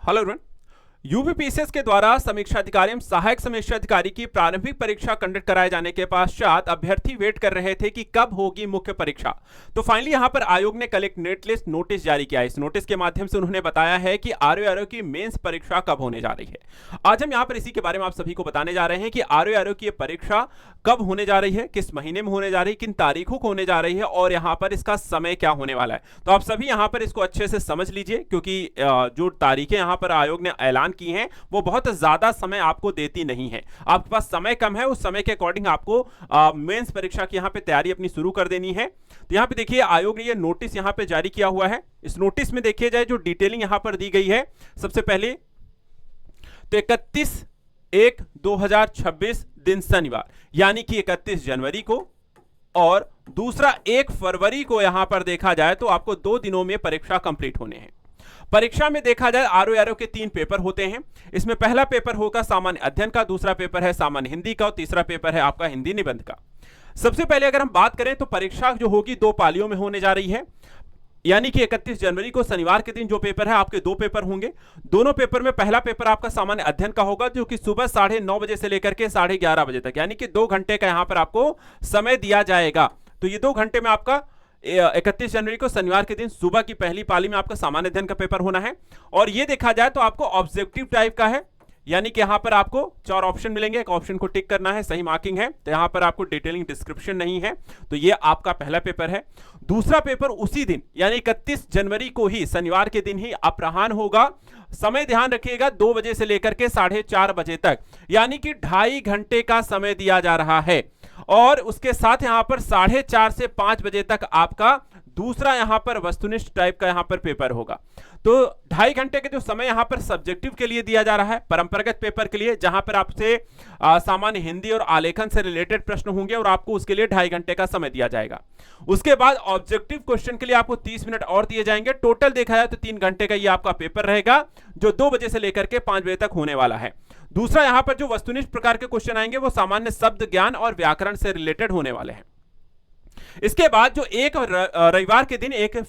Hello everyone. UPPCS के द्वारा समीक्षा अधिकारी एवं सहायक समीक्षा अधिकारी की प्रारंभिक परीक्षा कंडक्ट कराए जाने के पश्चात अभ्यर्थी वेट कर रहे थे कि कब होगी मुख्य परीक्षा। तो फाइनली यहां पर आयोग ने कल एक नेट लिस्ट नोटिस जारी किया। इस नोटिस के माध्यम से उन्होंने बताया है कि आरओ की मेंस परीक्षा कब होने जा रही है। आज हम यहां पर इसी के बारे में आप सभी को बताने जा रहे हैं कि आरओ की परीक्षा कब होने जा रही है, किस महीने में होने जा रही है, किन तारीखों को होने जा रही है और यहां पर इसका समय क्या होने वाला है। तो आप सभी यहां पर इसको अच्छे से समझ लीजिए, क्योंकि जो तारीखें यहां पर आयोग ने ऐलान की हैं वो बहुत ज्यादा समय आपको देती नहीं है। आपके पास समय कम है, उस समय के अकॉर्डिंग आपको मेंस परीक्षा की यहां पे तैयारी अपनी शुरू कर देनी है। तो यहां पे देखिए आयोग ने ये नोटिस यहां पे जारी किया हुआ है। इस नोटिस में देखिए जाए जो डिटेलिंग यहां पर दी गई है, सबसे पहले तो 31/1/2026 दिन शनिवार यानी कि 31 जनवरी को और दूसरा 1 फरवरी को यहां पर देखा जाए तो आपको 2 दिनों में परीक्षा कंप्लीट होने हैं। परीक्षा में देखा जाए आरओ के 3 पेपर होते हैं। इसमें पहला पेपर होगा सामान्य अध्ययन का, दूसरा पेपर है सामान्य हिंदी का और तीसरा पेपर है आपका हिंदी निबंध का। सबसे पहले अगर हम बात करें तो परीक्षा जो होगी 2 पालियों में होने जा रही है, यानी कि 31 जनवरी को शनिवार के दिन जो पेपर है आपके 2 पेपर होंगे। दोनों पेपर में पहला पेपर आपका सामान्य अध्ययन का होगा जो कि सुबह 9:30 बजे से लेकर के 11:30 बजे तक, यानी कि 2 घंटे का यहां पर आपको समय दिया जाएगा। तो ये 2 घंटे में आपका 31 जनवरी को शनिवार के दिन सुबह की पहली पाली में आपका सामान्य अध्ययन का पेपर होना है। और ये देखा जाए तो आपको ऑब्जेक्टिव टाइप का है, यानी कि यहां पर आपको 4 ऑप्शन मिलेंगे, एक ऑप्शन को टिक करना है, सही मार्किंग है। तो यहां पर आपको डिटेलिंग डिस्क्रिप्शन नहीं है, तो ये आपका पहला पेपर है। दूसरा पेपर उसी दिन यानी 31 जनवरी को ही शनिवार के दिन ही अपराह्न होगा। समय ध्यान रखिएगा 2 बजे से लेकर के 4:30 बजे तक, यानी कि 2.5 घंटे का समय दिया जा रहा है। और उसके साथ यहां पर 4:30 से 5 बजे तक आपका दूसरा यहां पर वस्तुनिष्ठ टाइप का यहां पर पेपर होगा। तो 2.5 घंटे के जो समय यहां पर सब्जेक्टिव के लिए दिया जा रहा है, परंपरागत पेपर के लिए, जहां पर आपसे सामान्य हिंदी और आलेखन से रिलेटेड प्रश्न होंगे और आपको उसके लिए 2.5 घंटे का समय दिया जाएगा। उसके बाद ऑब्जेक्टिव क्वेश्चन के लिए आपको 30 मिनट और दिए जाएंगे। टोटल देखा जाए तो 3 घंटे का ये आपका पेपर रहेगा जो 2 बजे से लेकर के 5 बजे तक होने वाला है। दूसरा यहां पर जो वस्तुनिष्ठ प्रकार के क्वेश्चन आएंगे वो सामान्य शब्द ज्ञान और व्याकरण से रिलेटेड होने वाले हैं। इसके बाद जो एक रविवार के दिन 1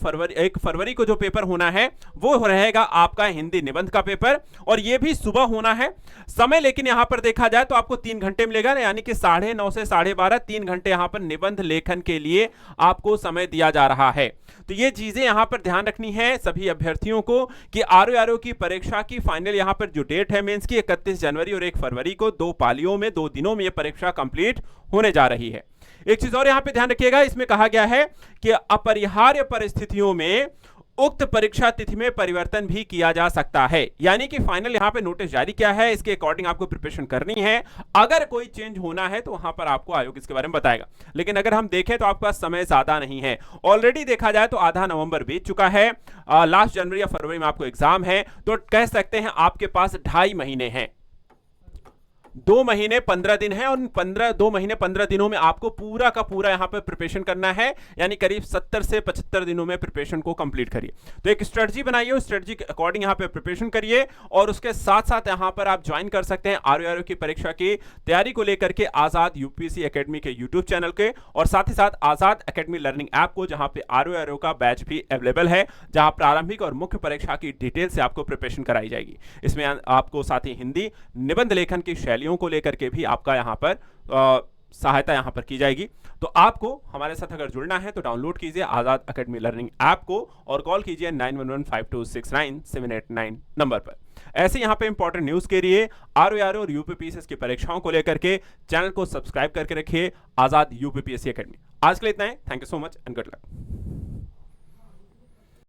फरवरी को जो पेपर होना है वो रहेगा आपका हिंदी निबंध का पेपर, और ये भी सुबह होना है। समय लेकिन यहां पर देखा जाए तो आपको 3 घंटे मिलेगा, यानी कि 9:30 से 12:30 3 घंटे यहां पर निबंध लेखन के लिए आपको समय दिया जा रहा है। तो ये चीजें यहां पर ध्यान रखनी है सभी अभ्यर्थियों को कि आरओ की परीक्षा की फाइनल यहां पर जो डेट है मेंस की 31 जनवरी और 1 फरवरी को 2 पालियों में 2 दिनों में यह परीक्षा कंप्लीट होने जा रही है। एक चीज और यहां पे ध्यान रखिएगा, इसमें कहा गया है कि अपरिहार्य परिस्थितियों में उक्त परीक्षा तिथि में परिवर्तन भी किया जा सकता है, यानी कि फाइनल यहां पे नोटिस जारी किया है, इसके अकॉर्डिंग आपको प्रिपरेशन करनी है। अगर कोई चेंज होना है तो वहां पर आपको आयोग इसके बारे में बताएगा। लेकिन अगर हम देखें तो आपके पास समय ज्यादा नहीं है, ऑलरेडी देखा जाए तो आधा नवंबर बीत चुका है। लास्ट जनवरी या फरवरी में आपको एग्जाम है, तो कह सकते हैं आपके पास 2.5 महीने हैं। 2 महीने 15 दिन है और 2 महीने 15 दिनों में आपको पूरा का पूरा यहां पर प्रिपरेशन करना है, यानी करीब 70 से 75 दिनों में प्रिपरेशन को कंप्लीट करिए। तो एक स्ट्रेटजी बनाइए, उस स्ट्रेटजी के अकॉर्डिंग यहां पे प्रिपरेशन करिए और उसके साथ साथ यहां पर आप ज्वाइन कर सकते हैं आरओ की परीक्षा की तैयारी को लेकर के आजाद यूपीएससी एकेडमी के यूट्यूब चैनल के, और साथ ही साथ आजाद एकेडमी लर्निंग ऐप को, जहां पे आरओ का बैच भी अवेलेबल है, जहां प्रारंभिक और मुख्य परीक्षा की डिटेल से आपको प्रिपरेशन कराई जाएगी। इसमें आपको साथ ही हिंदी निबंध लेखन की शैलियों को लेकर के भी आपका यहां पर सहायता यहां पर की जाएगी। तो आपको हमारे साथ अगर जुड़ना है तो डाउनलोड कीजिए आजाद एकेडमी लर्निंग ऐप को और कॉल कीजिए 9115269789 नंबर पर। ऐसे यहां पे इंपॉर्टेंट न्यूज के लिए आरओ और यूपीपीएससी की परीक्षाओं को लेकर के चैनल को सब्सक्राइब करके रखिए आजाद यूपीपीएससी एकेडमी। आज के लिए इतना है, thank you so much and good luck.